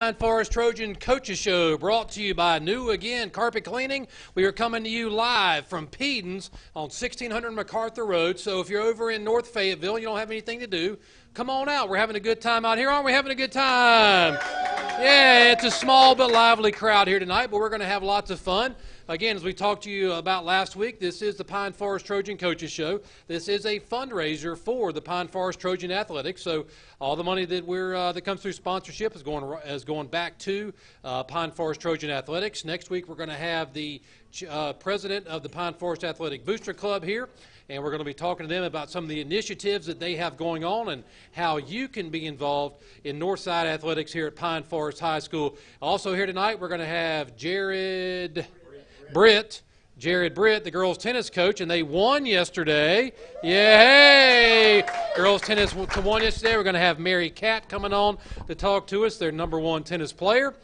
Pine Forest Trojan Coaches Show, brought to you by New Again Carpet Cleaning. We are coming to you live from Peaden's on 1600 MacArthur Road. So if you're over in North Fayetteville and you don't have anything to do, come on out. We're having a good time out here. Aren't we having a good time? Yeah, it's a small but lively crowd here tonight, but we're going to have lots of fun. Again, as we talked to you about last week, this is the Pine Forest Trojan Coaches Show. This is a fundraiser for the Pine Forest Trojan Athletics. So all the money that comes through sponsorship is going back to Pine Forest Trojan Athletics. Next week, we're going to have the president of the Pine Forest Athletic Booster Club here, and we're going to be talking to them about some of the initiatives that they have going on and how you can be involved in Northside Athletics here at Pine Forest High School. Also here tonight, we're going to have Britt, the girls' tennis coach, and they won yesterday. Yay! Girls' tennis won yesterday. We're going to have Mary Cat coming on to talk to us, their #1 tennis player.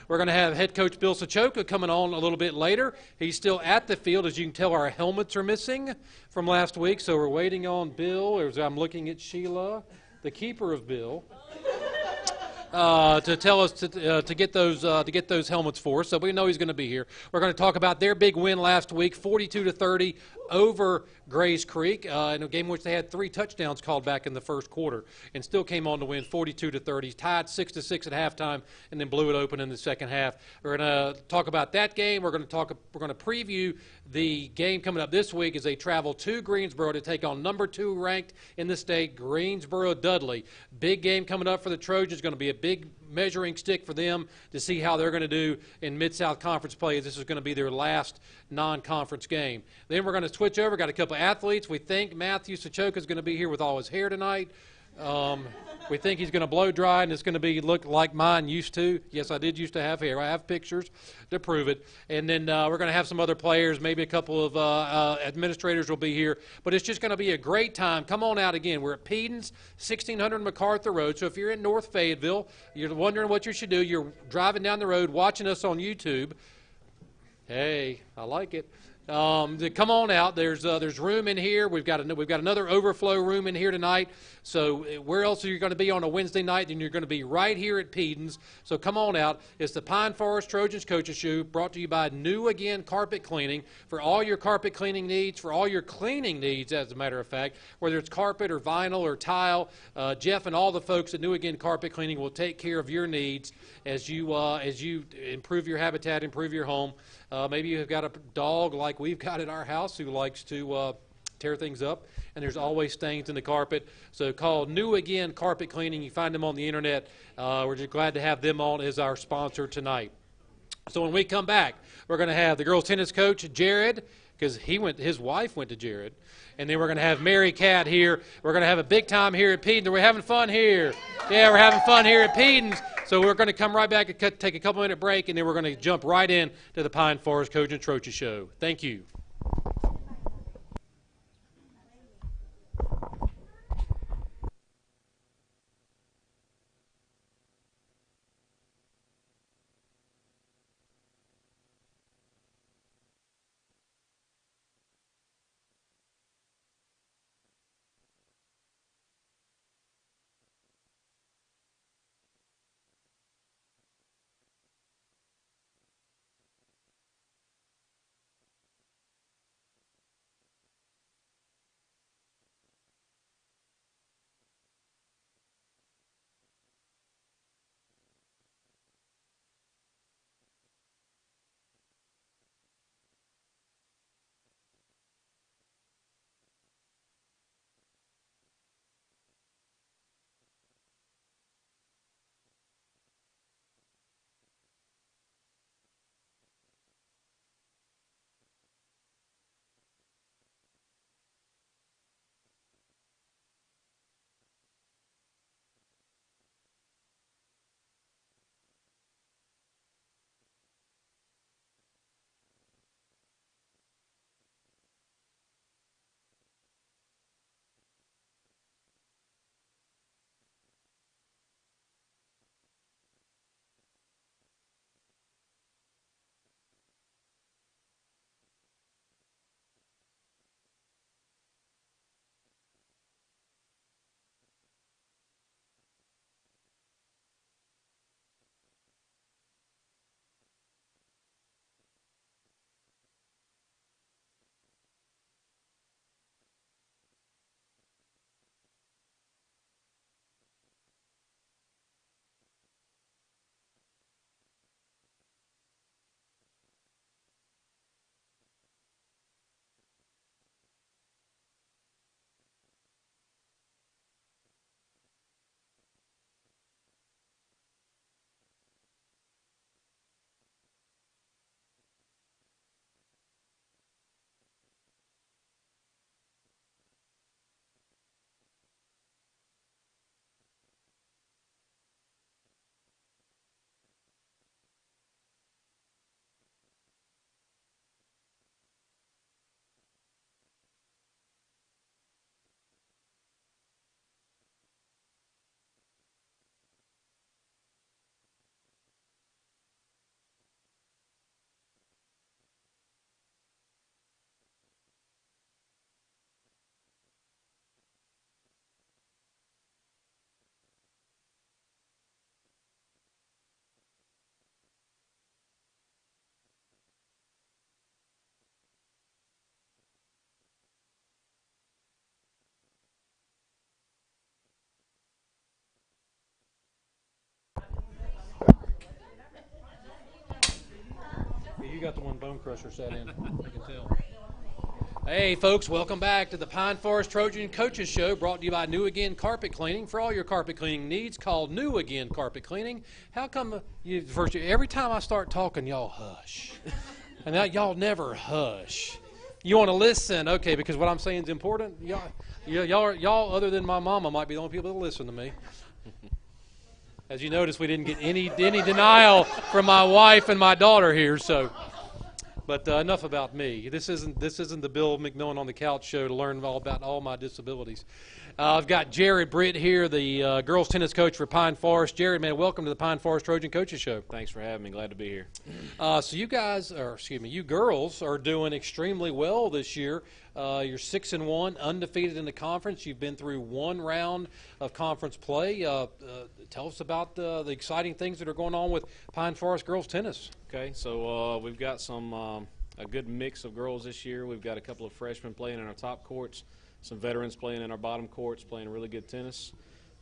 We're going to have head coach Bill Sochovka coming on a little bit later. He's still at the field. As you can tell, our helmets are missing from last week, so we're waiting on Bill, as I'm looking at Sheila, the keeper of Bill, to tell us to get those helmets for us. So we know he's going to be here. We're going to talk about their big win last week, 42-30 over Grays Creek, in a game in which they had 3 touchdowns called back in the first quarter, and still came on to win 42-30. Tied 6-6 at halftime, and then blew it open in the second half. We're going to talk about that game. We're going to preview the game coming up this week as they travel to Greensboro to take on #2 ranked in the state, Greensboro Dudley. Big game coming up for the Trojans. Going to be a big measuring stick for them to see how they're going to do in Mid-South Conference play, as this is going to be their last non-conference game. Then we're going to switch over. Got a couple of athletes. We think Matthew Sochovka is going to be here with all his hair tonight. We think he's going to blow dry, and it's going to look like mine used to. Yes, I did used to have hair. I have pictures to prove it. And then we're going to have some other players. Maybe a couple of administrators will be here. But it's just going to be a great time. Come on out again. We're at Peaden's, 1600 MacArthur Road. So if you're in North Fayetteville, you're wondering what you should do, you're driving down the road, watching us on YouTube. Hey, I like it. Come on out. There's room in here. We've got another overflow room in here tonight. So where else are you going to be on a Wednesday night? Then you're going to be right here at Peaden's. So come on out. It's the Pine Forest Trojans Coaches Show, brought to you by New Again Carpet Cleaning, for all your carpet cleaning needs, for all your cleaning needs, as a matter of fact, whether it's carpet or vinyl or tile. Jeff and all the folks at New Again Carpet Cleaning will take care of your needs as you improve your habitat, improve your home. Maybe you've got a dog like we've got at our house who likes to tear things up, and there's always stains in the carpet. So call New Again Carpet Cleaning. You find them on the internet. We're just glad to have them on as our sponsor tonight. So when we come back, we're going to have the girls' tennis coach, Jarrod, because his wife went to Jarrod. And then we're going to have Mary Cat here. We're going to have a big time here at Peaden. We're having fun here. Yeah, we're having fun here at Peaden's. So we're going to come right back and take a couple-minute break, and then we're going to jump right in to the Pine Forest Coach and Trojan Show. Thank you. you got the one Bone Crusher set in. I can tell. Hey, folks, welcome back to the Pine Forest Trojan Coaches Show, brought to you by New Again Carpet Cleaning. For all your carpet cleaning needs, call New Again Carpet Cleaning. How come every time I start talking, y'all hush? And now y'all never hush. You want to listen, okay, because what I'm saying is important. Y'all, other than my mama, might be the only people that listen to me. As you notice, we didn't get any denial from my wife and my daughter here, so. But enough about me. This isn't the Bill McMillan on the Couch show to learn all about all my disabilities. I've got Jarrod Britt here, the girls tennis coach for Pine Forest. Jarrod, man, welcome to the Pine Forest Trojan Coaches Show. Thanks for having me. Glad to be here. So you girls are doing extremely well this year. You're 6-1, undefeated in the conference. You've been through one round of conference play. Tell us about the exciting things that are going on with Pine Forest girls tennis. Okay, so we've got a good mix of girls this year. We've got a couple of freshmen playing in our top courts, some veterans playing in our bottom courts, playing really good tennis.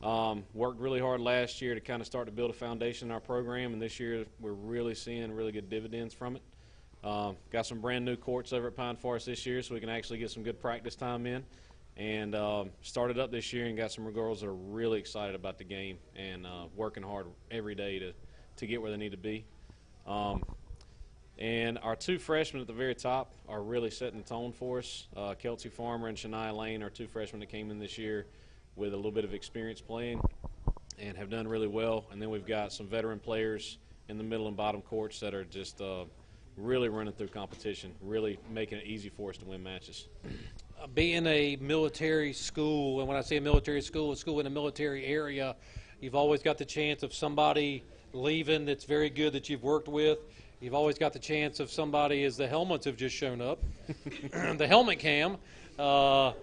Worked really hard last year to kind of start to build a foundation in our program, and this year we're really seeing really good dividends from it. Got some brand new courts over at Pine Forest this year, so we can actually get some good practice time in. And started up this year and got some girls that are really excited about the game and working hard every day to get where they need to be. And our two freshmen at the very top are really setting the tone for us. Kelsey Farmer and Shania Lane are two freshmen that came in this year with a little bit of experience playing and have done really well. And then we've got some veteran players in the middle and bottom courts that are just really running through competition, really making it easy for us to win matches. Being a military school, and when I say a military school, a school in a military area, you've always got the chance of somebody leaving that's very good that you've worked with. You've always got the chance of somebody, as the helmets have just shown up, the helmet cam. So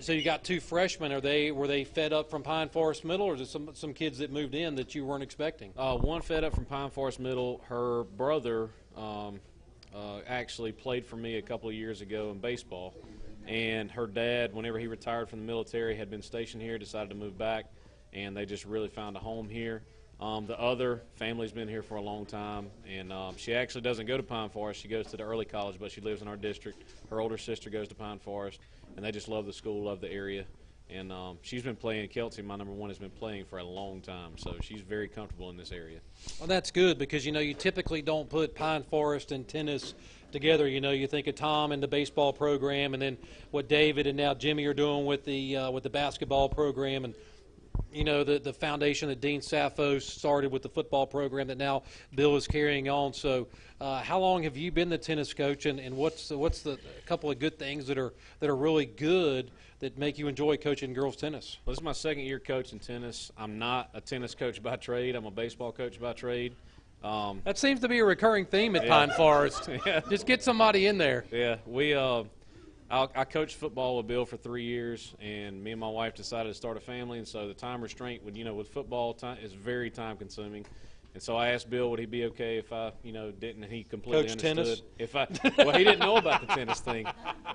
you got two freshmen. Were they fed up from Pine Forest Middle, or is it some kids that moved in that you weren't expecting? One fed up from Pine Forest Middle. Her brother actually played for me a couple of years ago in baseball. And her dad, whenever he retired from the military, had been stationed here, decided to move back, and they just really found a home here. The other family's been here for a long time, and she actually doesn't go to Pine Forest. She goes to the early college, but she lives in our district. Her older sister goes to Pine Forest, and they just love the school, love the area. And she's been playing, Kelsey, my number one, has been playing for a long time, so she's very comfortable in this area. Well, that's good because, you typically don't put Pine Forest and tennis together. You think of Tom and the baseball program, and then what David and now Jimmy are doing with the basketball program, and the foundation that Dean Sappho started with the football program that now Bill is carrying on. So how long have you been the tennis coach, and what's the couple of good things that are really good that make you enjoy coaching girls tennis? Well, this is my second year coaching tennis. I'm not a tennis coach by trade. I'm a baseball coach by trade. That seems to be a recurring theme at Pine Forest. Yeah. Just get somebody in there. Yeah, I coached football with Bill for 3 years, and me and my wife decided to start a family, and so the time restraint with football time is very time consuming. And so I asked Bill, would he be okay if I, didn't, and he completely Coach understood. tennis? Well, he didn't know about the tennis thing.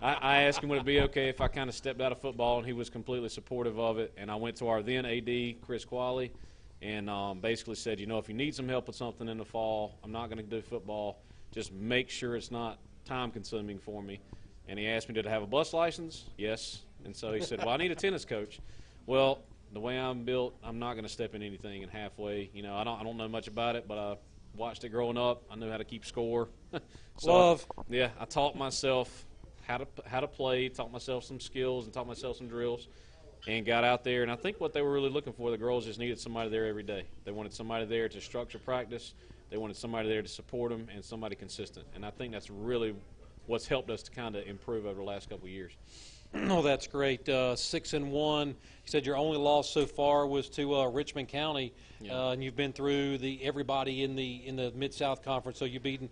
I asked him, would it be okay if I kind of stepped out of football, and he was completely supportive of it. And I went to our then AD, Chris Qualley, and basically said, if you need some help with something in the fall, I'm not going to do football. Just make sure it's not time consuming for me. And he asked me, did I have a bus license? Yes. And so he said, well, I need a tennis coach. Well, the way I'm built, I'm not going to step in anything and halfway. I don't know much about it, but I watched it growing up. I knew how to keep score. I taught myself how to play, taught myself some skills, and taught myself some drills, and got out there. And I think what they were really looking for, the girls just needed somebody there every day. They wanted somebody there to structure practice. They wanted somebody there to support them and somebody consistent. And I think that's really what's helped us to kind of improve over the last couple of years. Oh, that's great. 6-1. You said your only loss so far was to Richmond County, and you've been through everybody in the Mid-South Conference. So you've beaten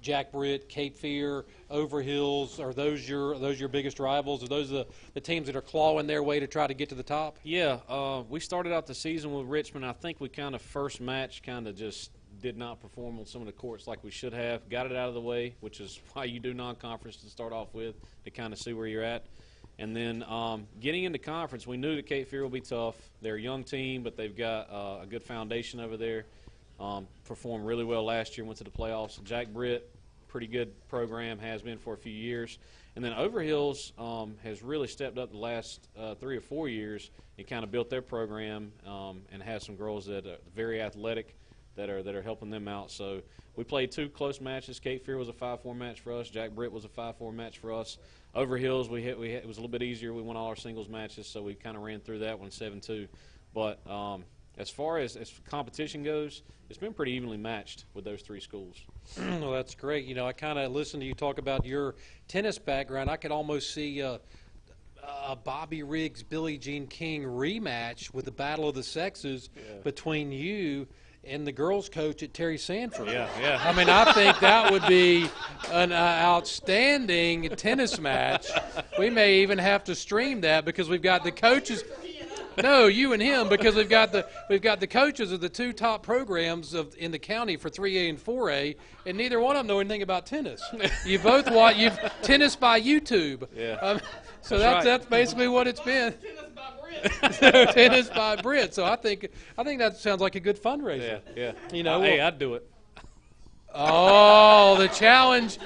Jack Britt, Cape Fear, Overhills. Are those your biggest rivals? Are those the teams that are clawing their way to try to get to the top? Yeah, we started out the season with Richmond. I think we kind of first match kind of just did not perform on some of the courts like we should have. Got it out of the way, which is why you do non-conference to start off with, to kind of see where you're at. And then getting into conference, we knew that Cape Fear will be tough. They're a young team, but they've got a good foundation over there. performed really well last year, went to the playoffs. Jack Britt, pretty good program, has been for a few years. And then Overhills has really stepped up the last 3 or 4 years and kind of built their program and has some girls that are very athletic that are helping them out. So we played 2 close matches. Cape Fear was a 5-4 match for us. Jack Britt was a 5-4 match for us. Overhills, it was a little bit easier. We won all our singles matches, so we kind of ran through that one 7-2. But as far as competition goes, it's been pretty evenly matched with those 3 schools. Well, that's great. You know, I kind of listened to you talk about your tennis background. I could almost see a Bobby Riggs, Billie Jean King rematch with the Battle of the Sexes between you and the girls' coach at Terry Sanford. Yeah. I mean, I think that would be an outstanding tennis match. We may even have to stream that because we've got the coaches. No, you and him, because we've got the coaches of the 2 top programs in the county for 3A and 4A, and neither one of them know anything about tennis. You both watch tennis by YouTube. Yeah. So that's basically what it's been. Tennis by Britt. So I think that sounds like a good fundraiser. Yeah. You know, hey, I'd do it. Oh, the challenge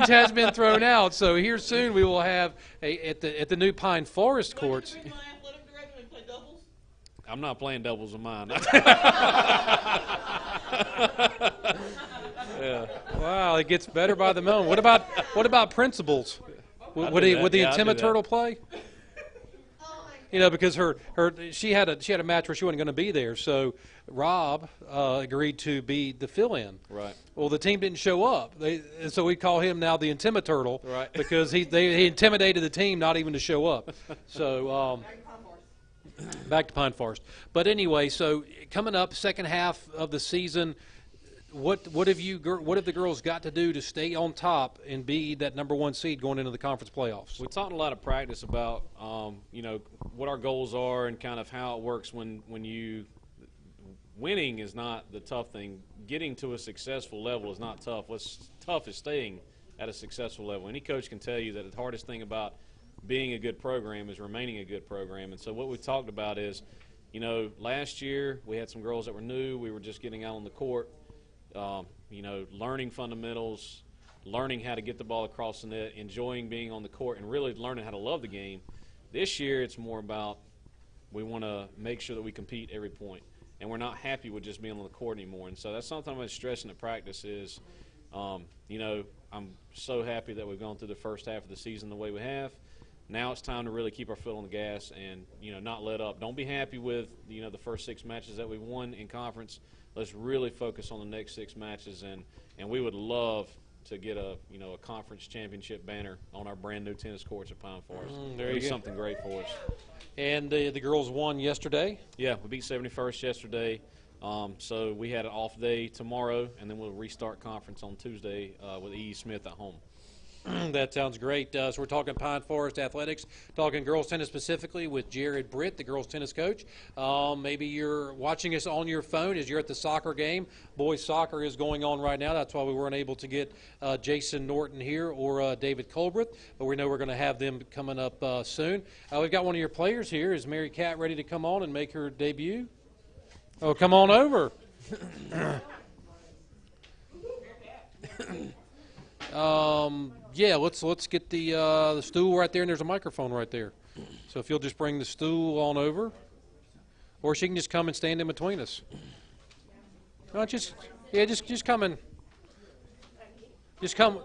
has been thrown out. So here soon we will have at the new Pine Forest courts. I'm not playing doubles with mine. Yeah. Wow, it gets better by the moment. What about principals? Would the Intimiturtle play? You know, because she had a match where she wasn't going to be there, so Rob agreed to be the fill-in. Right. Well, the team didn't show up, so we call him now the Intimiturtle, right? Because he intimidated the team not even to show up. So back to Pine Forest. But anyway, so coming up second half of the season, what have the girls got to do to stay on top and be that number 1 seed going into the conference playoffs? We talked a lot of practice about what our goals are and kind of how it works when you winning is not the tough thing. Getting to a successful level is not tough. What's tough is staying at a successful level. Any coach can tell you that the hardest thing about being a good program is remaining a good program. And so what we talked about is, last year we had some girls that were new. We were just getting out on the court. Learning fundamentals, learning how to get the ball across the net, enjoying being on the court, and really learning how to love the game. This year it's more about we want to make sure that we compete every point, and we're not happy with just being on the court anymore. And so that's something I'm stressing at practice is, I'm so happy that we've gone through the first half of the season the way we have. Now it's time to really keep our foot on the gas and, not let up. Don't be happy with, the first 6 matches that we won in conference. Let's really focus on the next 6 matches, and we would love to get a conference championship banner on our brand new tennis courts at Pine Forest. There you go. Something great for us. And the girls won yesterday. Yeah, we beat 71st yesterday. So we had an off day tomorrow, and then we'll restart conference on Tuesday with E. Smith at home. That sounds great. So we're talking Pine Forest Athletics, talking girls tennis specifically with Jarrod Britt, the girls tennis coach. Maybe you're watching us on your phone as you're at the soccer game. Boys soccer is going on right now. That's why we weren't able to get Jason Norton here or David Colbreth, but we know we're going to have them coming up soon. We've got one of your players here. Is Mary Cat ready to come on and make her debut? Oh, come on over. Yeah, let's get the stool right there, and there's a microphone right there. So if you'll just bring the stool on over, or she can just come and stand in between us. No, just come and just come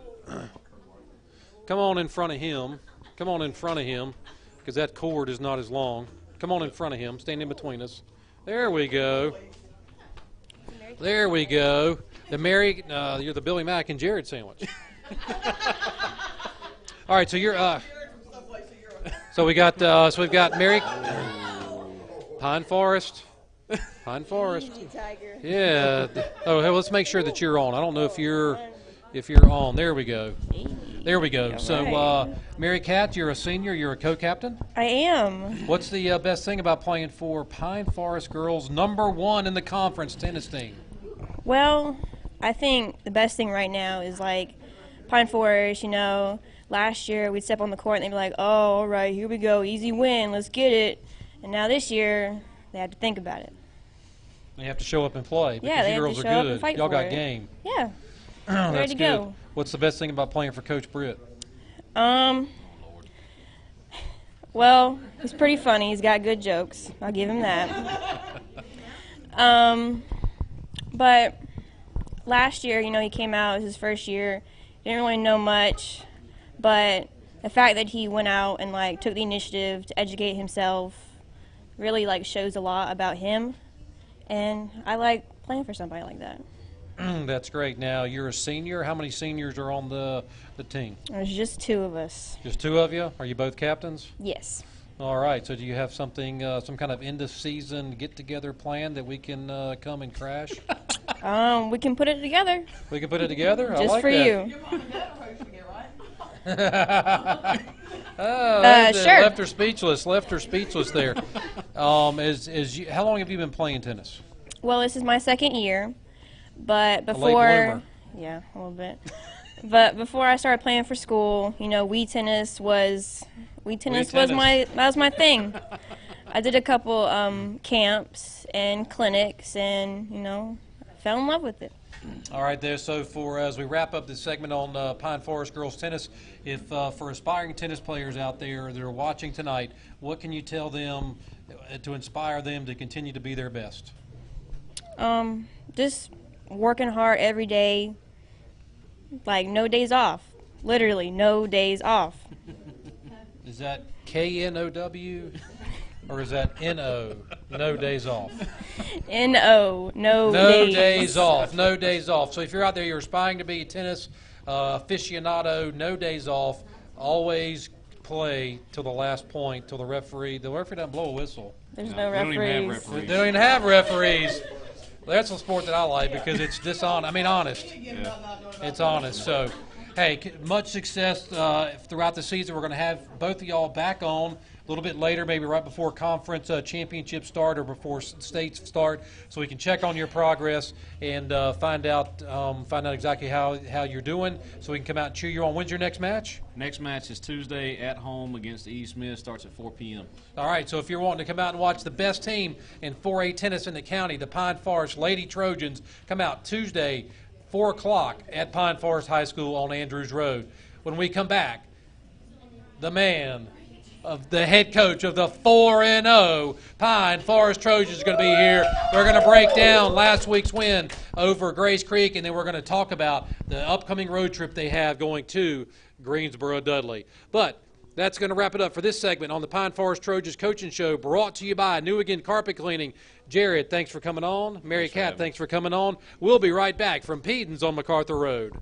on in front of him. Come on in front of him, because that cord is not as long. Come on in front of him. Stand in between us. There we go. There we go. You're the Billy Mack and Jarrod sandwich. All right, so you're so we've got Mary Pine Forest. Yeah. Oh, hey, let's make sure that you're on. I don't know if you're on. There we go. So Mary Cat, you're a senior, you're a co-captain? I am. What's the best thing about playing for Pine Forest girls, number 1 in the conference tennis team? Well, I think the best thing right now is Pine Forest, last year we'd step on the court and they'd be like, oh, all right, here we go, easy win, let's get it. And now this year, they have to think about it. You have to show up and play because Yeah, they you have girls to are show up and good. fight Y'all for got it. game. Yeah, That's ready to good. go. What's the best thing about playing for Coach Britt? Well, he's pretty funny. He's got good jokes. I'll give him that. But last year, he came out. It was his first year. Didn't really know much, but the fact that he went out and took the initiative to educate himself really shows a lot about him, and I like playing for somebody like that. That's great. Now, you're a senior. How many seniors are on the team? There's just two of us. Just two of you? Are you both captains? Yes. All right. So do you have something, some kind of end-of-season get-together plan that we can come and crash? We can put it together. We can put it together? I Just like for that. you. Sure. Left her speechless. Left her speechless there. How long have you been playing tennis? Well, this is my second year, but late before, bloomer. yeah, a little bit. But before I started playing for school, Wii tennis was my thing. I did a couple camps and clinics, and fell in love with it. All right, there. So as we wrap up this segment on Pine Forest girls tennis, if for aspiring tennis players out there that are watching tonight, what can you tell them to inspire them to continue to be their best? Just working hard every day, no days off. Literally, no days off. Is that KNOW or is that NO? No days off. No Days off. No days off. So if you're out there, you're aspiring to be a tennis aficionado, no days off. Always play till the last point, till the referee doesn't blow a whistle. There's no They don't even have referees. referees. They don't even have referees. That's a sport that I like because it's honest. It's honest. So, hey, much success throughout the season. We're going to have both of y'all back on a little bit later, maybe right before conference championship start or before states start, so we can check on your progress and find out exactly how you're doing, so we can come out and cheer you on. When's your next match? Next match is Tuesday at home against E. Smith. Starts at 4 p.m. All right, so if you're wanting to come out and watch the best team in 4A tennis in the county, the Pine Forest Lady Trojans, come out Tuesday, 4 o'clock at Pine Forest High School on Andrews Road. When we come back, the man of the head coach of the 4-0 Pine Forest Trojans is going to be here. We're going to break down last week's win over Grace Creek, and then we're going to talk about the upcoming road trip they have going to Greensboro Dudley. But that's going to wrap it up for this segment on the Pine Forest Trojans Coaching Show, brought to you by New Again Carpet Cleaning. Jarrod, thanks for coming on. Mary Kat, thanks for coming on. We'll be right back from Peaden's on MacArthur Road.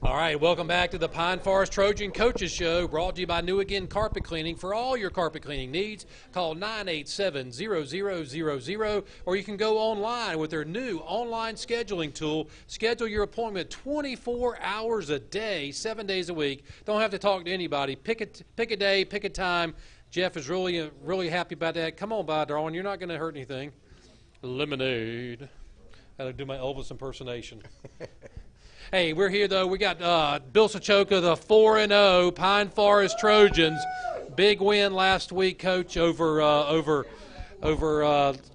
All right, welcome back to the Pine Forest Trojan Coaches Show, brought to you by New Again Carpet Cleaning. For all your carpet cleaning needs, call 987-0000, or you can go online with their new online scheduling tool. Schedule your appointment 24 hours a day, 7 days a week. Don't have to talk to anybody. Pick a day, pick a time. Jeff is really happy about that. Come on by, darling. You're not going to hurt anything. Lemonade. I had to do my Elvis impersonation. Hey, we're here, though. We got Bill Sochovka, the 4-0 Pine Forest Trojans. Big win last week, Coach, over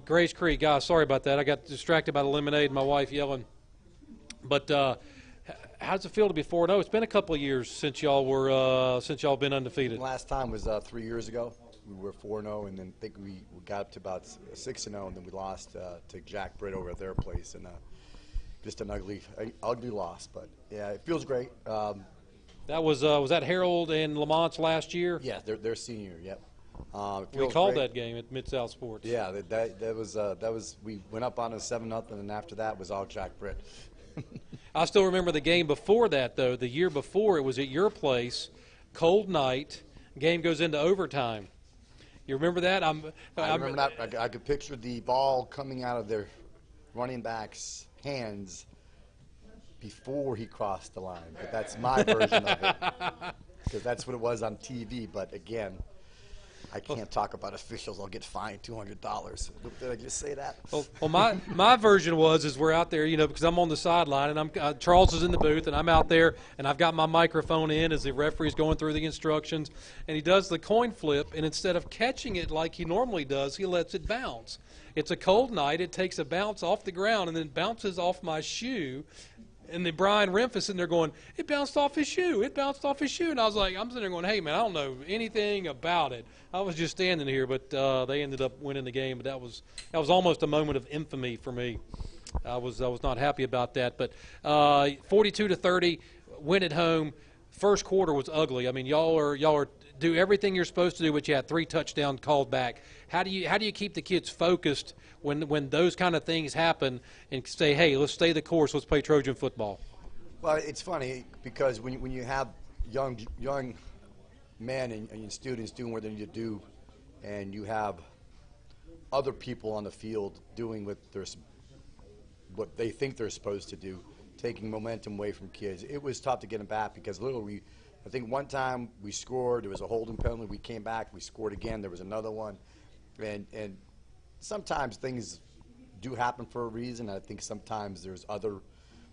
Grace Creek. Guys, sorry about that. I got distracted by the lemonade and my wife yelling. But how does it feel to be 4-0? It's been a couple of years since y'all been undefeated. Last time was 3 years ago. We were 4-0, and then I think we got up to about 6-0, and then we lost to Jack Britt over at their place, and just an ugly loss. But yeah, it feels great. That was that Harold and Lamont's last year? Yeah, their senior. Yep. We called that game at Mid-South Sports. Yeah, that was we went up on a 7-0, and after that was all Jack Britt. I still remember the game before that, though. The year before, it was at your place, cold night. Game goes into overtime. You remember that? I remember that. I could picture the ball coming out of their running back's hands before he crossed the line. But that's my version of it, because that's what it was on TV. But again, I can't talk about officials. I'll get fined $200. Did I just say that? Well, my version is we're out there, because I'm on the sideline, and Charles is in the booth, and I'm out there, and I've got my microphone in as the referee's going through the instructions, and he does the coin flip, and instead of catching it like he normally does, he lets it bounce. It's a cold night. It takes a bounce off the ground and then bounces off my shoe. And then Brian Remph is sitting there going, it bounced off his shoe. It bounced off his shoe. And I'm sitting there going, hey, man, I don't know anything about it. I was just standing here, but they ended up winning the game. But that was almost a moment of infamy for me. I was not happy about that. But 42-30, win at home. First quarter was ugly. I mean, y'all are do everything you're supposed to do, but you had 3 touchdowns called back. How do you keep the kids focused when those kind of things happen and say, hey, let's stay the course, let's play Trojan football? Well, it's funny because when you have young men and students doing what they need to do, and you have other people on the field doing what they think they're supposed to do, taking momentum away from kids, it was tough to get them back because literally, I think one time we scored, there was a holding penalty, we came back, we scored again, there was another one, and sometimes things do happen for a reason. I think sometimes there's other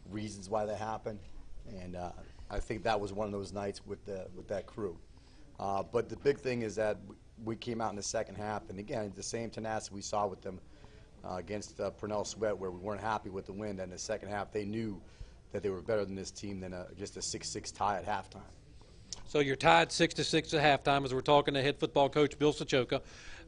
reasons why they happen, and I think that was one of those nights with that crew. But the big thing is that we came out in the second half, and again, the same tenacity we saw with them against Purnell Sweat, where we weren't happy with the win. And in the second half, they knew that they were better than this team than just a 6-6 tie at halftime. So you're tied 6-6 at halftime, as we're talking to head football coach Bill Sochovka.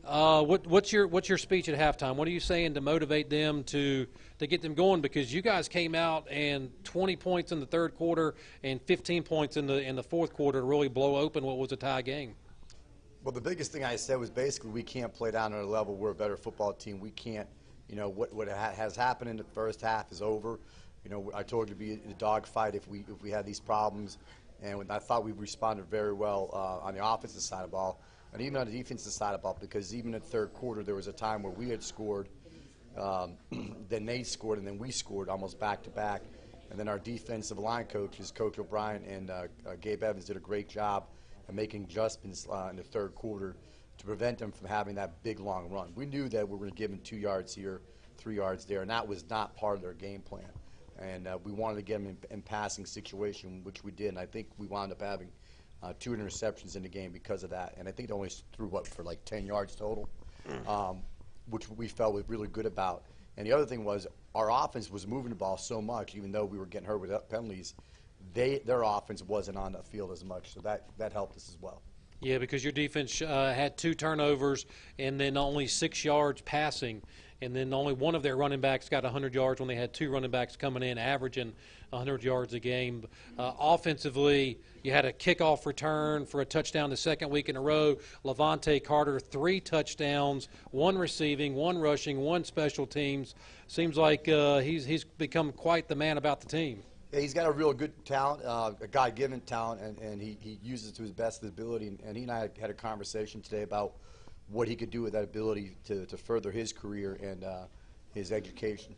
What's your speech at halftime? What are you saying to motivate them to get them going? Because you guys came out and 20 points in the third quarter and 15 points in the fourth quarter to really blow open what was a tie game. Well, the biggest thing I said was basically we can't play down at a level. We're a better football team. We can't, what has happened in the first half is over. I told you to be a dogfight if we had these problems. And I thought we responded very well on the offensive side of the ball, and even on the defensive side of the ball, because even in the third quarter there was a time where we had scored, then they scored, and then we scored almost back-to-back. And then our defensive line coaches, Coach O'Brien and Gabe Evans, did a great job of making adjustments in the third quarter to prevent them from having that big, long run. We knew that we were going to give them 2 yards here, 3 yards there, and that was not part of their game plan. And we wanted to get them in passing situation, which we did. And I think we wound up having 2 interceptions in the game because of that. And I think they only threw, for like 10 yards total, which we felt was really good about. And the other thing was our offense was moving the ball so much, even though we were getting hurt with penalties, their offense wasn't on the field as much. So that helped us as well. Yeah, because your defense had 2 turnovers and then only 6 yards passing. And then only one of their running backs got 100 yards when they had 2 running backs coming in, averaging 100 yards a game. Offensively, you had a kickoff return for a touchdown the second week in a row. Levante Carter, 3 touchdowns, 1 receiving, 1 rushing, 1 special teams. Seems like he's become quite the man about the team. Yeah, he's got a real good talent, a God-given talent, and he uses it to his best ability. And he and I had a conversation today about what he could do with that ability to further his career and his education.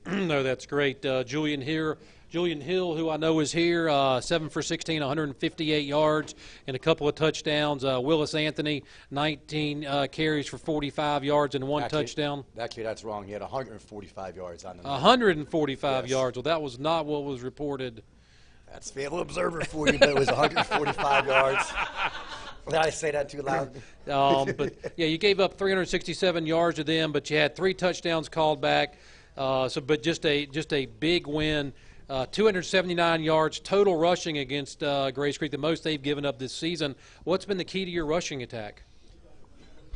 No, that's great. Julian Hill, who I know is here, 7 for 16, 158 yards, and a couple of touchdowns. Willis Anthony, 19 carries for 45 yards and one touchdown. Actually, that's wrong. He had 145 yards on the night. 145 Yes. yards. Well, that was not what was reported. That's Faithful Observer for you, but it was 145 yards. Did I say that too loud? But yeah, you gave up 367 yards to them, but you had 3 touchdowns called back. But just a big win. 279 yards total rushing against Grace Creek, the most they've given up this season. What's been the key to your rushing attack?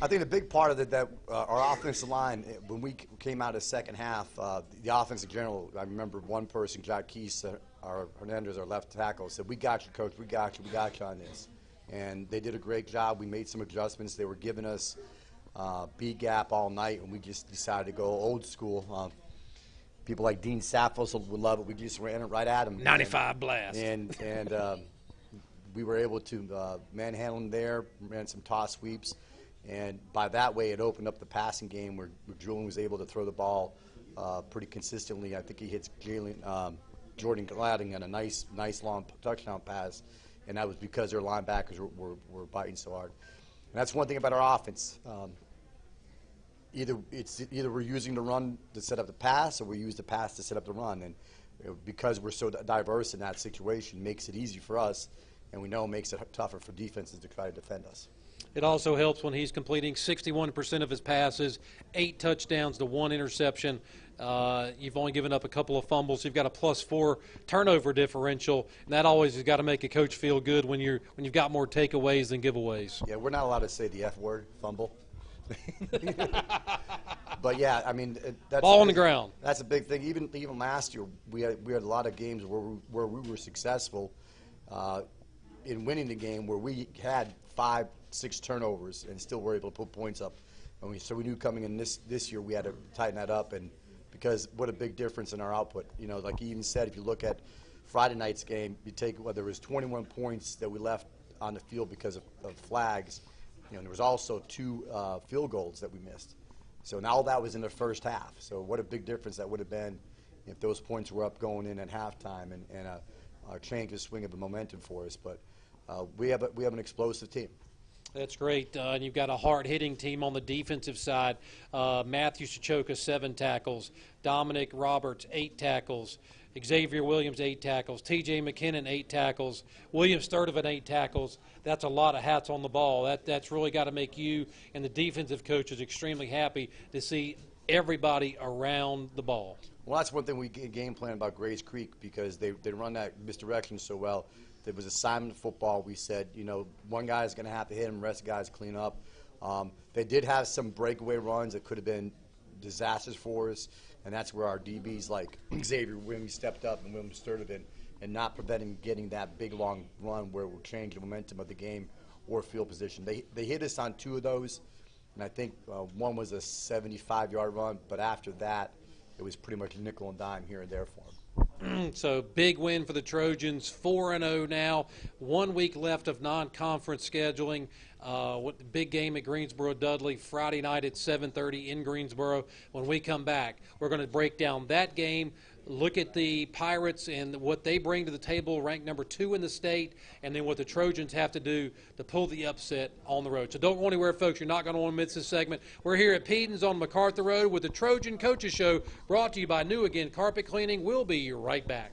I think the big part of it that our offensive line, when we came out of the second half, the offense in general, I remember one person, Jack Keese, our Hernandez, our left tackle, said, "We got you, coach. We got you on this." And they did a great job. We made some adjustments. They were giving us B gap all night, and we just decided to go old school. People like Dean Sappos would love it. We just ran it right at him. 95 blast. And we were able to manhandle him there, ran some toss sweeps. And by that way, it opened up the passing game where Julian was able to throw the ball pretty consistently. I think he hits Jordan Gladding on a nice long touchdown pass, and that was because their linebackers were biting so hard. And that's one thing about our offense. Either we're using the run to set up the pass, or we use the pass to set up the run. And because we're so diverse in that situation, makes it easy for us, and we know it makes it tougher for defenses to try to defend us. It also helps when he's completing 61% of his passes, 8 touchdowns to 1 interception. You've only given up a couple of fumbles. You've got a +4 turnover differential, and that always has got to make a coach feel good when you've got more takeaways than giveaways. Yeah, we're not allowed to say the F word, fumble. But yeah, I mean, that's ball on the ground. That's a big thing. Even last year, we had a lot of games where we were successful in winning the game, where we had 5-6 turnovers and still were able to put points up. And so we knew coming in this year we had to tighten that up, and because what a big difference in our output. You know, like he even said, if you look at Friday night's game, you take whether it was 21 points that we left on the field because of flags. You know, there was also 2 field goals that we missed. So now that was in the first half. So what a big difference that would have been if those points were up going in at halftime and change the swing of the momentum for us. But we have an explosive team. That's great. And you've got a hard-hitting team on the defensive side. Matthew Sochovka, 7 tackles. Dominic Roberts, 8 tackles. Xavier Williams, 8 tackles. T.J. McKinnon, 8 tackles. William Sturdivant, 8 tackles. That's a lot of hats on the ball. That's really got to make you and the defensive coaches extremely happy to see everybody around the ball. Well, that's one thing we game plan about Grace Creek, because they run that misdirection so well. There was assignment football. We said, you know, one guy's going to have to hit him, the rest of the guys clean up. They did have some breakaway runs that could have been disasters for us, and that's where our DBs like Xavier Williams stepped up and William Sturdivant and not preventing getting that big long run where it will change the momentum of the game or field position. They hit us on 2 of those, and I think one was a 75-yard run, but after that it was pretty much nickel and dime here and there for them. So big win for the Trojans, 4-0 now. 1 week left of non-conference scheduling. With the big game at Greensboro Dudley Friday night at 7:30 in Greensboro. When we come back, we're going to break down that game, look at the Pirates and what they bring to the table, ranked number 2 in the state, and then what the Trojans have to do to pull the upset on the road. So don't go anywhere, folks. You're not going to want to miss this segment. We're here at Peaden's on MacArthur Road with the Trojan Coaches Show, brought to you by New Again Carpet Cleaning. We'll be right back.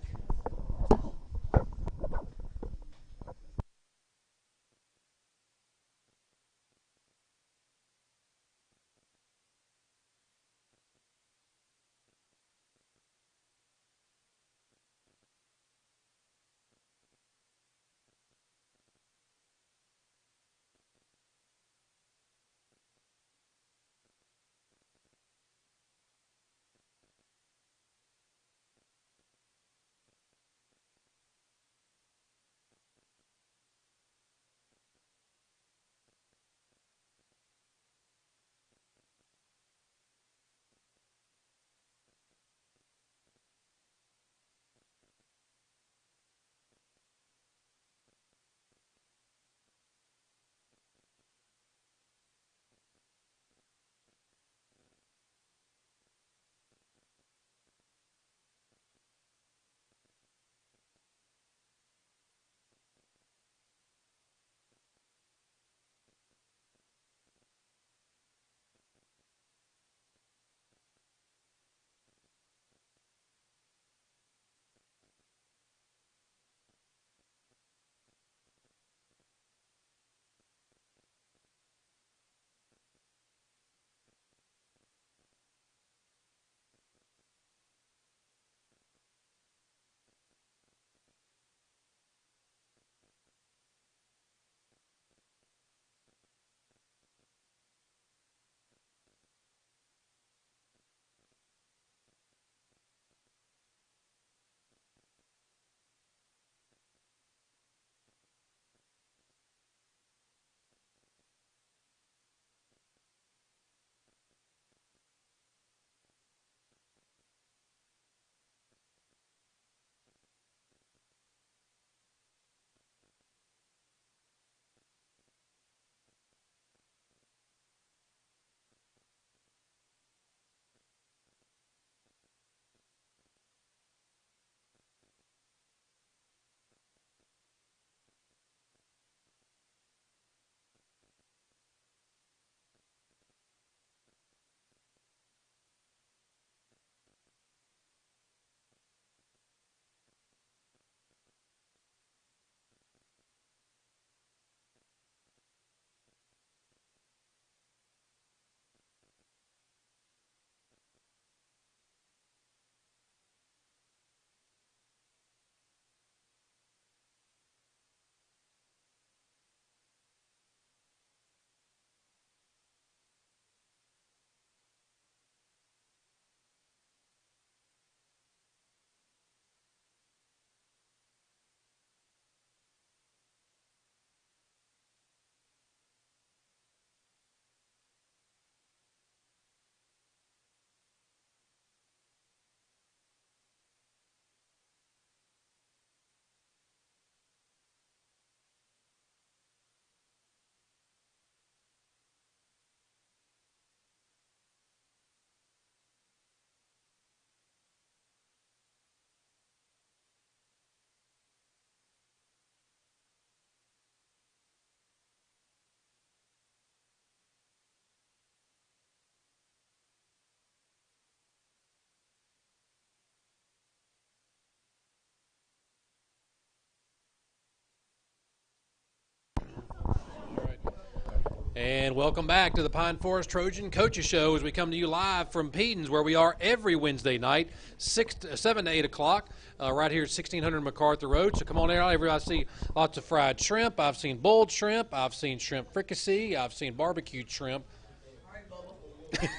And welcome back to the Pine Forest Trojan Coaches Show as we come to you live from Peaden's, where we are every Wednesday night, 7 to 8 o'clock, right here at 1600 MacArthur Road. So come on out. Everybody, I see lots of fried shrimp. I've seen boiled shrimp. I've seen shrimp fricassee. I've seen barbecued shrimp.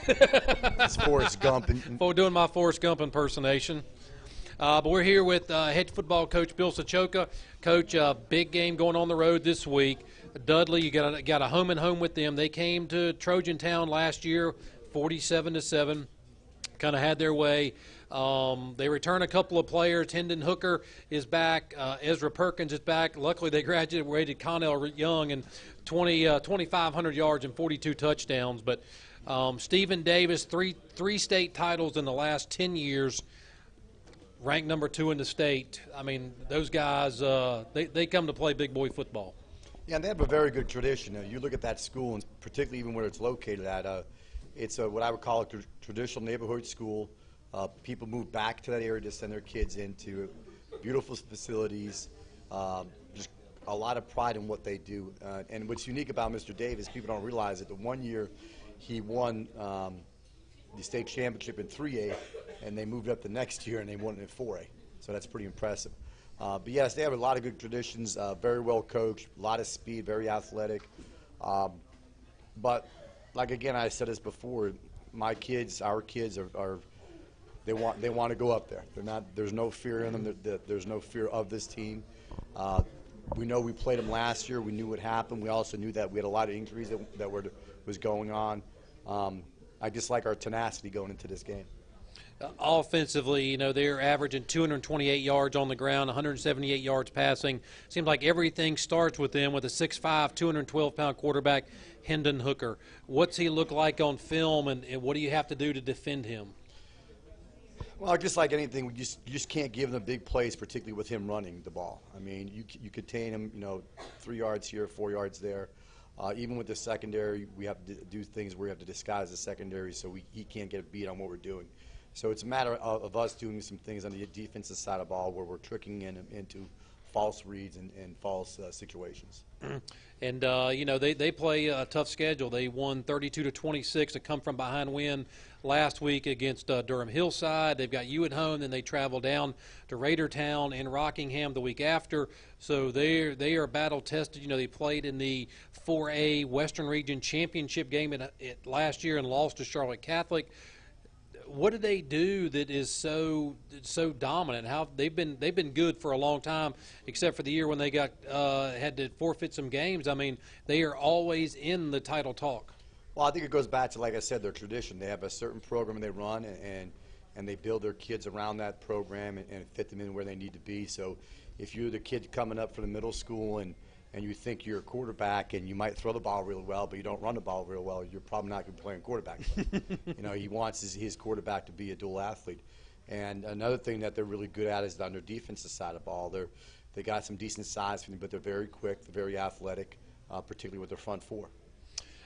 It's Forrest Gump. For doing my Forrest Gump impersonation. But we're here with head football coach Bill Sochovka. Coach, big game going on the road this week. Dudley, you got a home and home with them. They came to Trojan Town last year, 47-7. Kind of had their way. They return a couple of players. Hendon Hooker is back. Ezra Perkins is back. Luckily, they graduated Connell Young and 2,500 yards and 42 touchdowns. But Stephen Davis, three state titles in the last 10 years. Ranked number 2 in the state. I mean, those guys, they come to play big boy football. Yeah, and they have a very good tradition. You look at that school, and particularly even where it's located at, it's what I would call a traditional neighborhood school. People move back to that area to send their kids into beautiful facilities, just a lot of pride in what they do. And what's unique about Mr. Davis, people don't realize that the one year he won the state championship in 3A, and they moved up the next year and they won it in 4A. So that's pretty impressive. But yes, they have a lot of good traditions, very well coached, a lot of speed, very athletic. But like again, I said this before, my kids, our kids they want to go up there. There's no fear in them. There's no fear of this team. We know we played them last year. We knew what happened. We also knew that we had a lot of injuries that was going on. I just like our tenacity going into this game. Offensively, they're averaging 228 yards on the ground, 178 yards passing. Seems like everything starts with them with a 6'5", 212-pound quarterback, Hendon Hooker. What's he look like on film, and what do you have to do to defend him? Well, just like anything, you just can't give them big plays, particularly with him running the ball. I mean, you contain him, 3 yards here, 4 yards there. Even with the secondary, we have to do things where we have to disguise the secondary so he can't get a beat on what we're doing. So it's a matter of us doing some things on the defensive side of the ball where we're tricking into false reads and false situations. And, they play a tough schedule. They won 32-26, a come-from-behind win last week against Durham Hillside. They've got you at home, then they travel down to Raidertown and Rockingham the week after. So they are battle-tested. They played in the 4A Western Region Championship game last year and lost to Charlotte Catholic. What do they do that is so dominant? How they've been good for a long time, except for the year when they had to forfeit some games. I mean, they are always in the title talk. Well, I think it goes back to, like I said, their tradition. They have a certain program they run, and they build their kids around that program and fit them in where they need to be. So if you're the kid coming up from the middle school and you think you're a quarterback and you might throw the ball really well, but you don't run the ball real well, you're probably not going to be playing quarterback. He wants his quarterback to be a dual athlete. And another thing that they're really good at is on their defensive side of the ball. They got some decent size, but they're very quick, they're very athletic, particularly with their front four.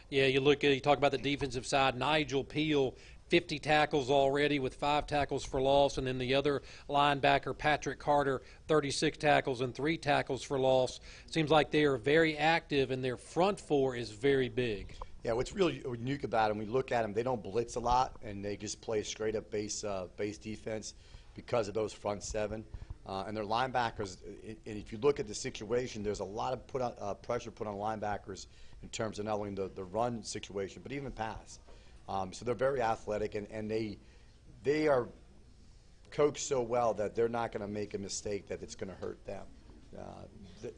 Yeah, you talk about the defensive side. Nigel Peel, 50 tackles already with 5 tackles for loss, and then the other linebacker, Patrick Carter, 36 tackles and 3 tackles for loss. Seems like they are very active, and their front four is very big. Yeah, what's really unique about them, we look at them, they don't blitz a lot, and they just play straight-up base defense because of those front 7. And their linebackers, and if you look at the situation, there's a lot of pressure put on linebackers in terms of not only the run situation, but even pass. So they're very athletic, and they are coached so well that they're not going to make a mistake that it's going to hurt them.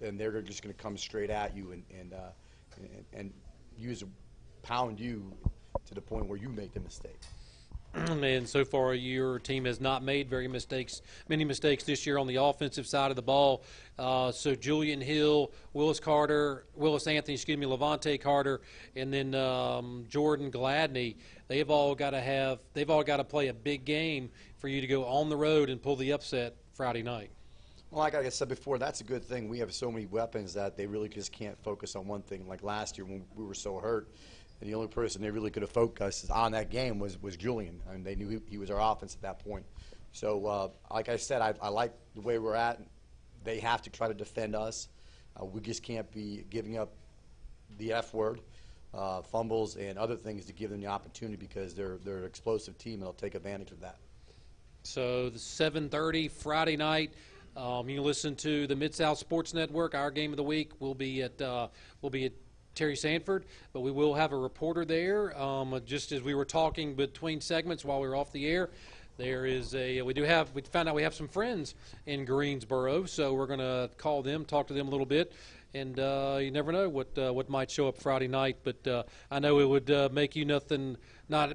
And they're just going to come straight at you and pound you to the point where you make the mistake. And so far, your team has not made many mistakes this year on the offensive side of the ball. So Julian Hill, Willis Anthony, Levante Carter, and then Jordan Gladney. They've all got to play a big game for you to go on the road and pull the upset Friday night. Well, like I said before, that's a good thing. We have so many weapons that they really just can't focus on one thing. Like last year when we were so hurt, and the only person they really could have focused on that game was Julian. I mean, they knew he was our offense at that point. So, like I said, I like the way we're at. They have to try to defend us. We just can't be giving up the F word. fumbles and other things to give them the opportunity because they're an explosive team and they'll take advantage of that. So the 7:30 Friday night. You can listen to the Mid-South Sports Network. Our game of the week will be at Terry Sanford, but we will have a reporter there. Just as we were talking between segments while we were off the air, we found out we have some friends in Greensboro, so we're going to call them, talk to them a little bit. And you never know what might show up Friday night, but I know it would not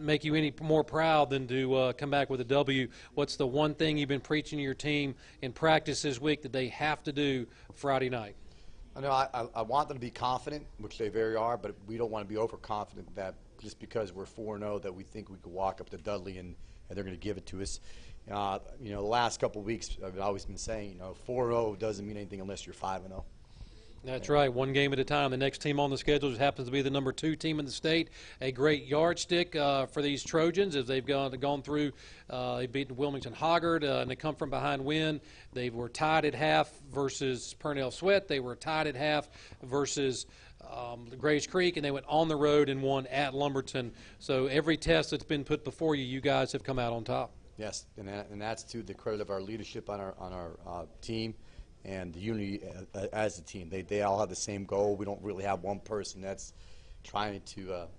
make you any more proud than to come back with a W. What's the one thing you've been preaching to your team in practice this week that they have to do Friday night? I know I want them to be confident, which they very are, but we don't want to be overconfident that just because we're 4-0 that we think we could walk up to Dudley and they're going to give it to us. The last couple of weeks I've always been saying, 4-0 doesn't mean anything unless you're 5-0. That's right, one game at a time. The next team on the schedule just happens to be the number 2 team in the state. A great yardstick for these Trojans as they've gone through. They've beaten Wilmington Hoggard, and they come from behind win. They were tied at half versus Purnell Sweat. They were tied at half versus Grays Creek, and they went on the road and won at Lumberton. So every test that's been put before you, you guys have come out on top. Yes, and that's to the credit of our leadership on our team. And the unity as a team. They all have the same goal. We don't really have one person that's trying to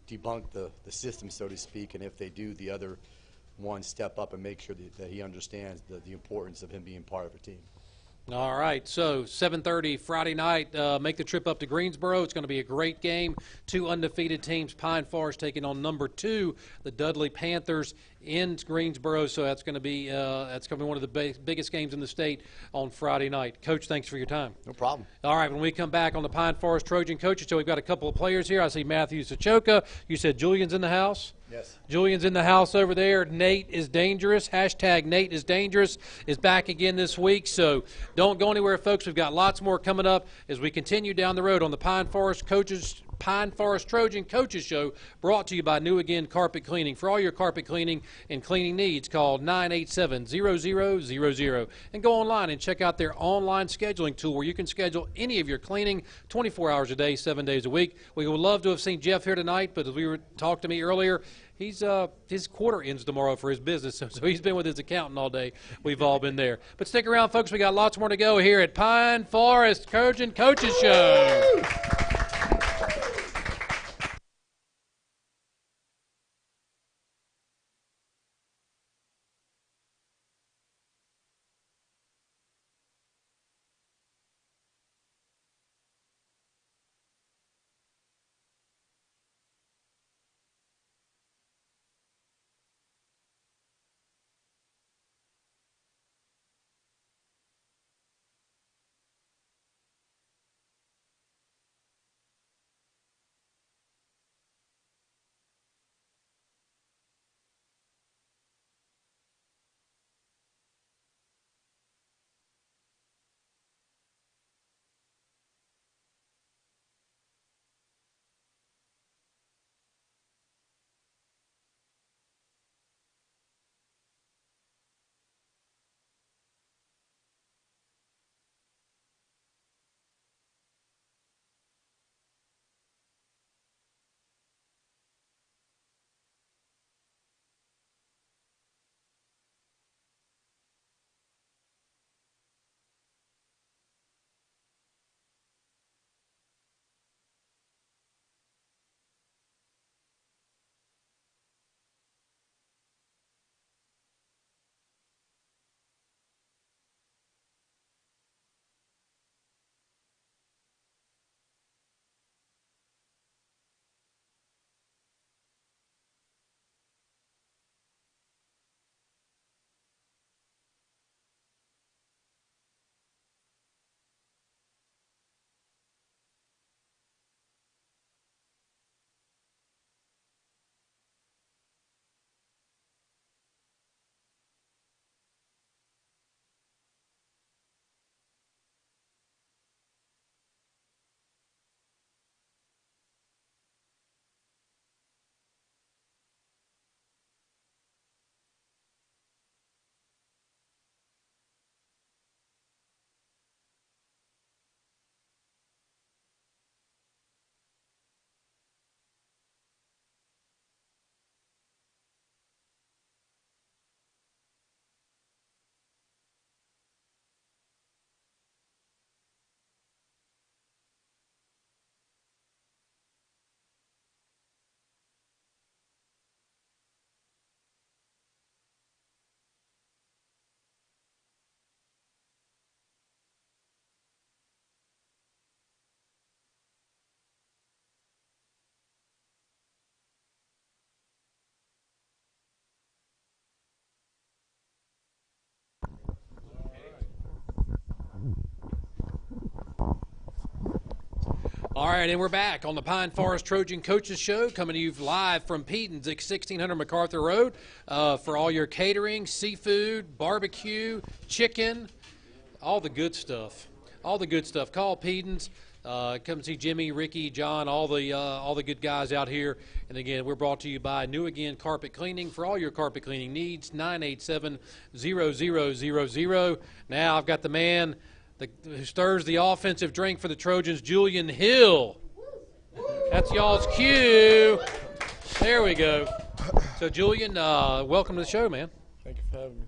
debunk the system, so to speak. And if they do, the other one step up and make sure that he understands the importance of him being part of a team. All right, so 7:30 Friday night, make the trip up to Greensboro. It's going to be a great game. 2 undefeated teams, Pine Forest taking on number 2, the Dudley Panthers in Greensboro. So that's going to be one of the biggest games in the state on Friday night. Coach, thanks for your time. No problem. All right, when we come back on the Pine Forest Trojan Coaches Show, we've got a couple of players here. I see Matthew Sochovka. You said Julian's in the house? Yes. Julian's in the house over there. Nate is dangerous. Hashtag Nate is dangerous is back again this week. So don't go anywhere, folks. We've got lots more coming up as we continue down the road on the Pine Forest Trojan Coaches Show, brought to you by New Again Carpet Cleaning. For all your carpet cleaning and cleaning needs, call 987-0000 and go online and check out their online scheduling tool where you can schedule any of your cleaning 24 hours a day, 7 days a week. We would love to have seen Jeff here tonight, but as we were talking to me earlier, his quarter ends tomorrow for his business, so he's been with his accountant all day. We've all been there. But stick around, folks. We got lots more to go here at Pine Forest Trojan Coaches Show. All right, and we're back on the Pine Forest Trojan Coaches Show, coming to you live from Peaden's 1600 MacArthur Road for all your catering, seafood, barbecue, chicken, all the good stuff. All the good stuff. Call Peaden's. Come see Jimmy, Ricky, John, all the good guys out here. And again, we're brought to you by New Again Carpet Cleaning for all your carpet cleaning needs. 987-0000. Now I've got the man who stirs the offensive drink for the Trojans, Julian Hill. That's y'all's cue. There we go. So, Julian, welcome to the show, man. Thank you for having me.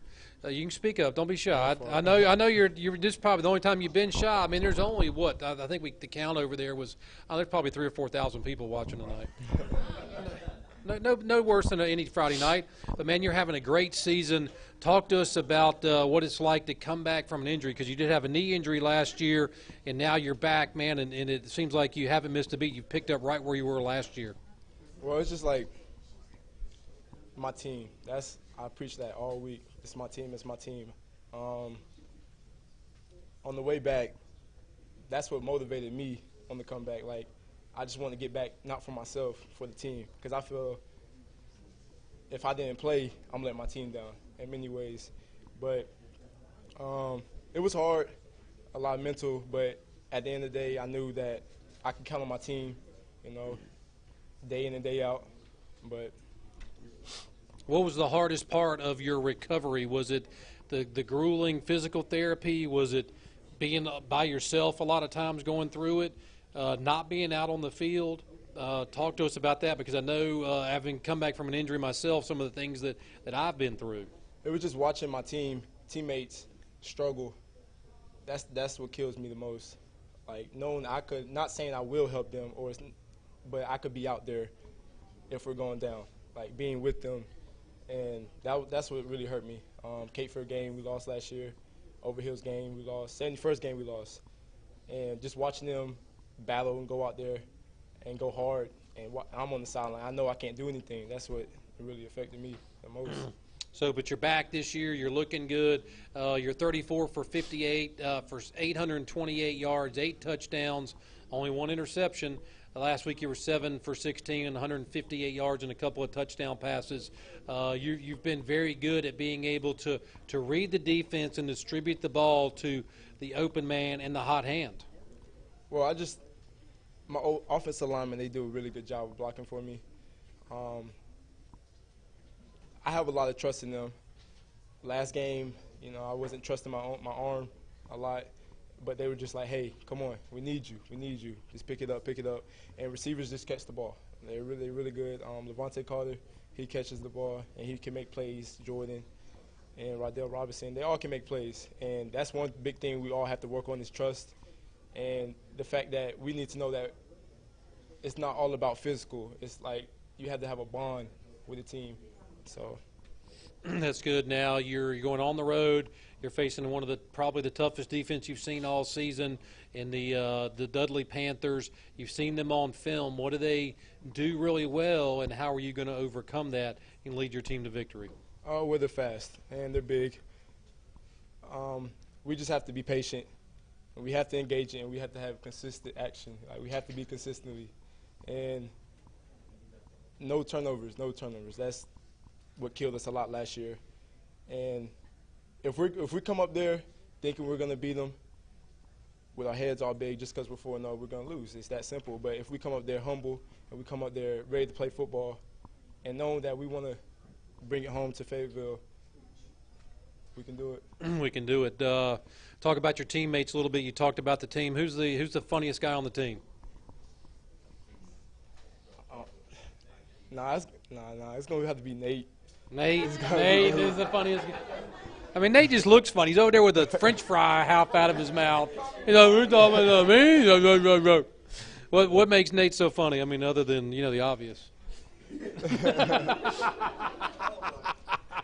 You can speak up. Don't be shy. I know you're. This is probably the only time you've been shy. I mean, there's only what I think the count over there was. There's probably 3,000 or 4,000 people watching tonight. No worse than any Friday night. But man, you're having a great season. Talk to us about what it's like to come back from an injury, because you did have a knee injury last year, and now you're back, man. And it seems like you haven't missed a beat. You've picked up right where you were last year. Well, it's just like my team. I preach that all week. It's my team. It's my team. On the way back, that's what motivated me on the comeback. Like, I just want to get back, not for myself, for the team. Because I feel if I didn't play, I'm letting my team down in many ways. But it was hard, a lot of mental. But at the end of the day, I knew that I could count on my team, day in and day out. But what was the hardest part of your recovery? Was it the grueling physical therapy? Was it being by yourself a lot of times going through it? Not being out on the field? Talk to us about that, because I know, having come back from an injury myself, some of the things that I've been through. It was just watching my teammates struggle. That's what kills me the most. Like, knowing I could, not saying I will help them, but I could be out there if we're going down. Like, being with them, and that's what really hurt me. Cateford game we lost last year. Overhill's game we lost. 71st game we lost. And just watching them battle and go out there and go hard, and I'm on the sideline. I know I can't do anything. That's what really affected me the most. So, but you're back this year. You're looking good. You're 34 for 58 for 828 yards, 8 touchdowns, only 1 interception. Last week you were 7 for 16 and 158 yards and a couple of touchdown passes. You've been very good at being able to read the defense and distribute the ball to the open man and the hot hand. Well, my offensive linemen, they do a really good job of blocking for me. I have a lot of trust in them. Last game, I wasn't trusting my arm a lot. But they were just like, hey, come on, we need you. Just pick it up. And receivers just catch the ball. They're really, really good. Levante Carter, he catches the ball, and he can make plays. Jordan and Rodell Robinson, they all can make plays. And that's one big thing we all have to work on is trust. And the fact that we need to know that it's not all about physical. It's like you have to have a bond with the team. So that's good. Now you're going on the road. You're facing one of probably the toughest defense you've seen all season in the Dudley Panthers. You've seen them on film. What do they do really well, and how are you going to overcome that and lead your team to victory? Well, they're fast and they're big. We just have to be patient. We have to engage it, and we have to have consistent action. Like, we have to be consistently, and no turnovers. That's what killed us a lot last year. And if we come up there thinking we're going to beat them with our heads all big just because we're 4-0, we're going to lose. It's that simple. But if we come up there humble and we come up there ready to play football and knowing that we want to bring it home to Fayetteville, we can do it. We can do it. Talk about your teammates a little bit. You talked about the team. Who's the funniest guy on the team? It's going to have to be Nate. Nate is the funniest guy. I mean, Nate just looks funny. He's over there with a French fry half out of his mouth. We're talking about me. What makes Nate so funny? I mean, other than, the obvious.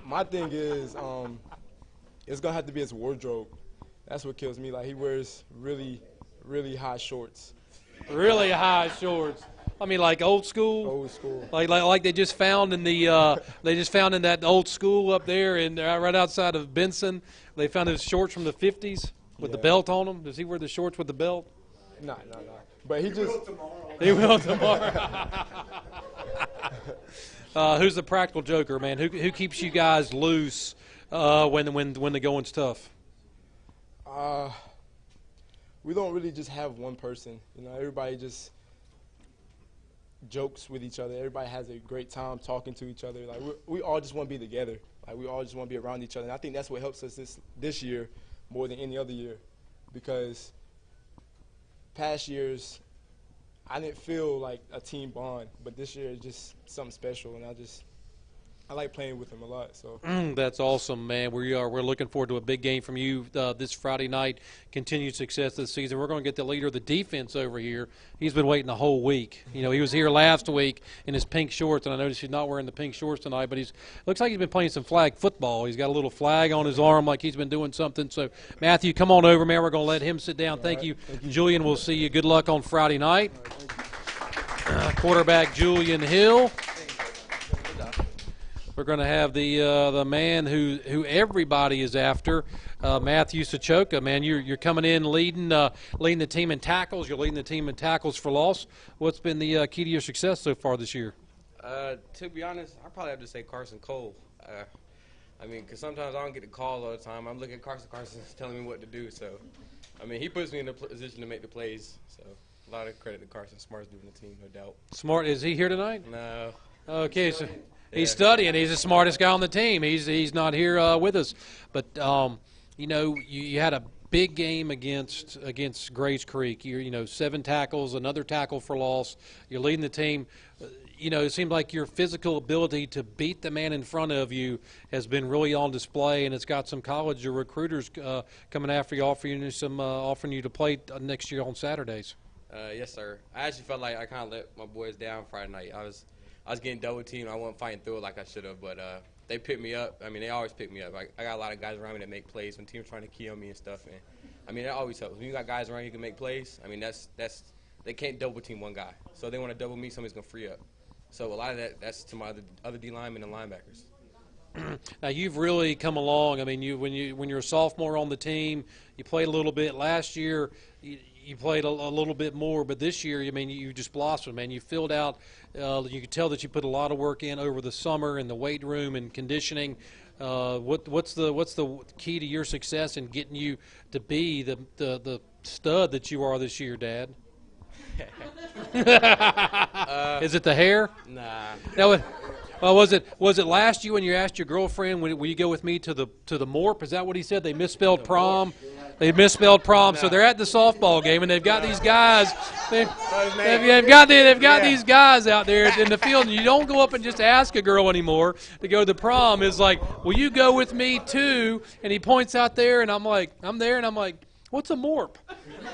My thing is, it's going to have to be his wardrobe. That's what kills me. Like, he wears really, really high shorts. Really high shorts. I mean, like old school. Old school. Like they just found in that old school up there and right outside of Benson. They found his shorts from the 50s with the belt on them. Does he wear the shorts with the belt? No. But he just He will tomorrow. Who's the practical joker, man? Who keeps you guys loose when the going's tough? we don't really just have one person. You know, everybody just jokes with each other. Everybody has a great time talking to each other. Like we all just want to be together. Like we all just want to be around each other. And I think that's what helps us this year more than any other year, because past years I didn't feel like a team bond, but this year it's just something special, and I like playing with them a lot. So That's awesome, man. We're looking forward to a big game from you this Friday night. Continued success this season. We're going to get the leader of the defense over here. He's been waiting the whole week. You know, he was here last week in his pink shorts, and I noticed he's not wearing the pink shorts tonight. But looks like he's been playing some flag football. He's got a little flag on his arm, like he's been doing something. So Matthew, come on over, man. We're going to let him sit down. Thank you, Julian. We'll see you. Good luck on Friday night. Quarterback Julian Hill. We're going to have the man who everybody is after, Matthew Sochovka. Man, you're coming in leading the team in tackles. You're leading the team in tackles for loss. What's been the key to your success so far this year? To be honest, I probably have to say Carson Cole. I mean, because sometimes I don't get the calls all the time. I'm looking at Carson's telling me what to do. So, I mean, he puts me in a position to make the plays. So, a lot of credit to Carson. Smart's doing the team, no doubt. Smart, is he here tonight? No. Okay, so he's studying. He's the smartest guy on the team. He's not here with us. But, you know, you had a big game against Grays Creek. You're 7 tackles, another tackle for loss. You're leading the team. You know, it seemed like your physical ability to beat the man in front of you has been really on display, and it's got some college recruiters coming after you, offering you to play next year on Saturdays. Yes, sir. I actually felt like I kind of let my boys down Friday night. I was getting double teamed. I wasn't fighting through it like I should have, but they picked me up. I mean, they always pick me up. I got a lot of guys around me that make plays when teams trying to key on me and stuff. And I mean, that always helps. When you got guys around you who can make plays, I mean, that's they can't double team one guy. So they want to double me, somebody's gonna free up. So a lot of that's to my other D linemen and linebackers. Now you've really come along. I mean, when you're a sophomore on the team, you played a little bit last year. You played a little bit more, but this year, I mean, you just blossomed, man. You filled out. You could tell that you put a lot of work in over the summer in the weight room and conditioning. What's the key to your success in getting you to be the stud that you are this year, Dad? Is it the hair? Nah. Now, was it last year when you asked your girlfriend, will you go with me to the Morp? Is that what he said? They misspelled prom. They misspelled prom, so they're at the softball game, and they've got these guys. They've got these guys out there in the field, and you don't go up and just ask a girl anymore to go to the prom. It's like, will you go with me too? And he points out there, and I'm like, I'm there, and I'm like, what's a Morp?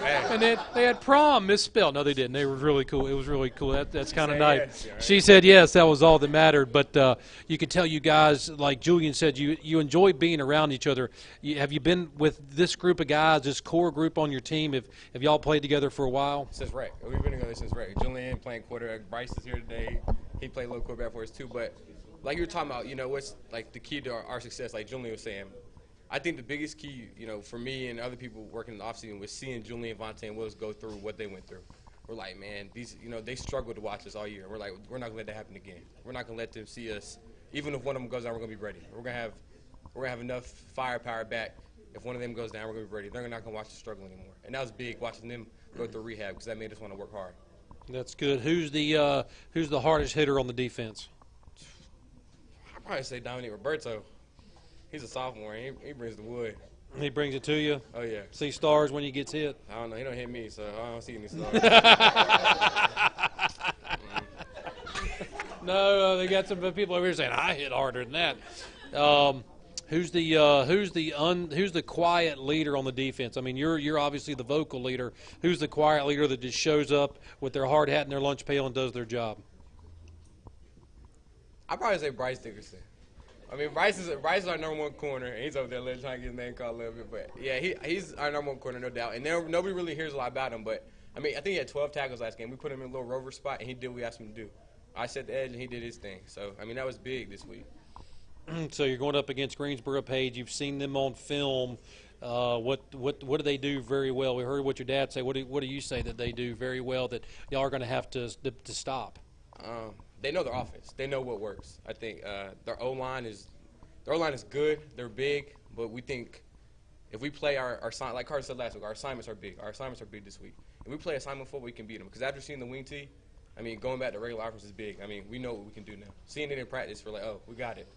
And they had prom misspelled. No, they didn't. They were really cool. It was really cool. That's kind of nice. Yes, right? She said yes. That was all that mattered. But you could tell you guys, like Julian said, you enjoy being around each other. Have you been with this group of guys, this core group on your team? Have y'all played together for a while? Since rec. We've been together since rec. Julian playing quarterback. Bryce is here today. He played a little quarterback for us too. But like you were talking about, what's like the key to our success, like Julian was saying. I think the biggest key, for me and other people working in the offseason was seeing Julian, Vontae, and Willis go through what they went through. We're like, man, these, they struggled to watch us all year. We're like, we're not gonna let that happen again. We're not gonna let them see us. Even if one of them goes down, we're gonna be ready. We're gonna have enough firepower back. If one of them goes down, we're gonna be ready. They're not gonna watch us struggle anymore. And that was big, watching them go through rehab, because that made us want to work hard. That's good. Who's the hardest hitter on the defense? I'd probably say Dominic Roberto. He's a sophomore. He brings the wood. He brings it to you? Oh, yeah. See stars when he gets hit? I don't know. He don't hit me, so I don't see any stars. No, they got some people over here saying I hit harder than that. Who's the quiet leader on the defense? I mean, you're obviously the vocal leader. Who's the quiet leader that just shows up with their hard hat and their lunch pail and does their job? I'd probably say Bryce Dickerson. I mean, Bryce is our number one corner, and he's over there trying to get his name called a little bit. But, yeah, he's our number one corner, no doubt. And nobody really hears a lot about him. But, I mean, I think he had 12 tackles last game. We put him in a little rover spot, and he did what we asked him to do. I set the edge, and he did his thing. So, I mean, that was big this week. So you're going up against Greensboro Page. You've seen them on film. What do they do very well? We heard what your dad say. What do you say that they do very well that y'all are going to have to stop? They know their offense. They know what works. I think their O-line is good. They're big, but we think if we play our like Carter said last week, our assignments are big. Our assignments are big this week. If we play assignment football, we can beat them. Because after seeing the wing tee, I mean, going back to regular offense is big. I mean, we know what we can do now. Seeing it in practice, we're like, oh, we got it.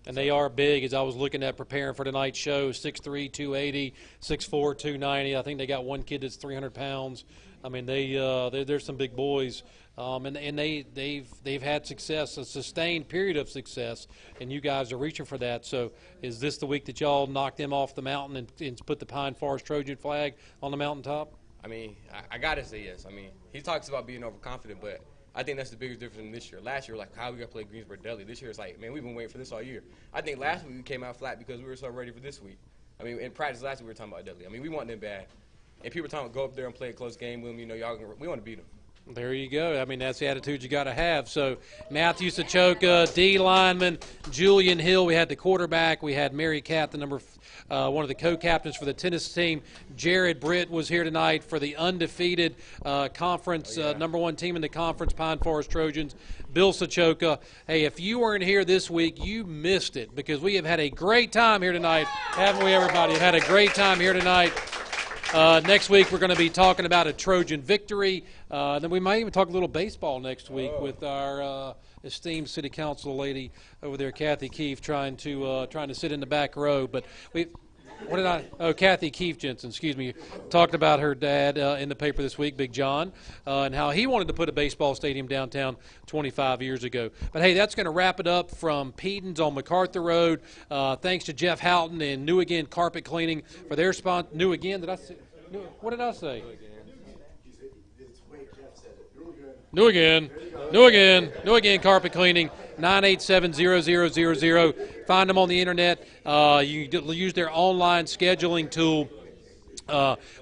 And they are big. As I was looking at preparing for tonight's show, 6'3", 280, 6'4", 290. I think they got one kid that's 300 pounds. I mean, they're some big boys. And they've had success, a sustained period of success, and you guys are reaching for that. So is this the week that y'all knock them off the mountain and put the Pine Forest Trojan flag on the mountaintop? I mean, I got to say yes. I mean, he talks about being overconfident, but I think that's the biggest difference in this year. Last year, like, how we got to play Greensboro Deli. This year, it's like, man, we've been waiting for this all year. I think last week we came out flat because we were so ready for this week. I mean, in practice last week we were talking about Deli. I mean, we want them bad. And people were talking about go up there and play a close game with them. You know, we want to beat them. There you go. I mean, that's the attitude you got to have. So Matthew Sochovka, D lineman, Julian Hill. We had the quarterback. We had Mary Cat, the one of the co-captains for the tennis team. Jarrod, Britt was here tonight for the undefeated conference, #1 team in the conference, Pine Forest Trojans. Bill Sochovka. Hey, if you weren't here this week, you missed it because we have had a great time here tonight, haven't we, everybody? Had a great time here tonight. Next week we're going to be talking about a Trojan victory. Then we might even talk a little baseball next week with our esteemed city council lady over there, Kathy Keefe, trying to sit in the back row. But Kathy Keefe Jensen, excuse me, talked about her dad in the paper this week, Big John, and how he wanted to put a baseball stadium downtown 25 years ago. But, hey, that's going to wrap it up from Peaden's on MacArthur Road. Thanks to Jeff Houghton and New Again Carpet Cleaning for their sponsor. New Again, what did I say? New Again Carpet Cleaning, 987-0000. Find them on the internet. You can use their online scheduling tool.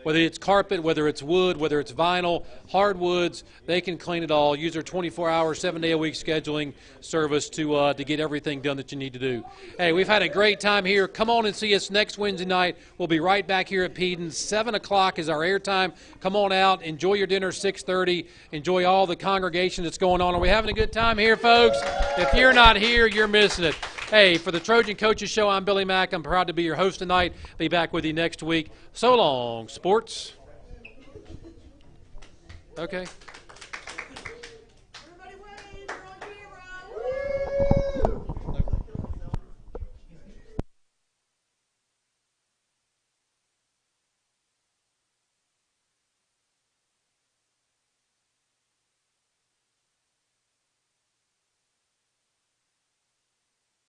Whether it's carpet, whether it's wood, whether it's vinyl, hardwoods, they can clean it all. Use their 24-hour, 7-day-a-week scheduling service to get everything done that you need to do. Hey, we've had a great time here. Come on and see us next Wednesday night. We'll be right back here at Peaden. 7 o'clock is our airtime. Come on out. Enjoy your dinner, 6:30. Enjoy all the congregation that's going on. Are we having a good time here, folks? If you're not here, you're missing it. Hey, for the Trojan Coaches Show, I'm Billy Mack. I'm proud to be your host tonight. Be back with you next week. So long, sports. Okay.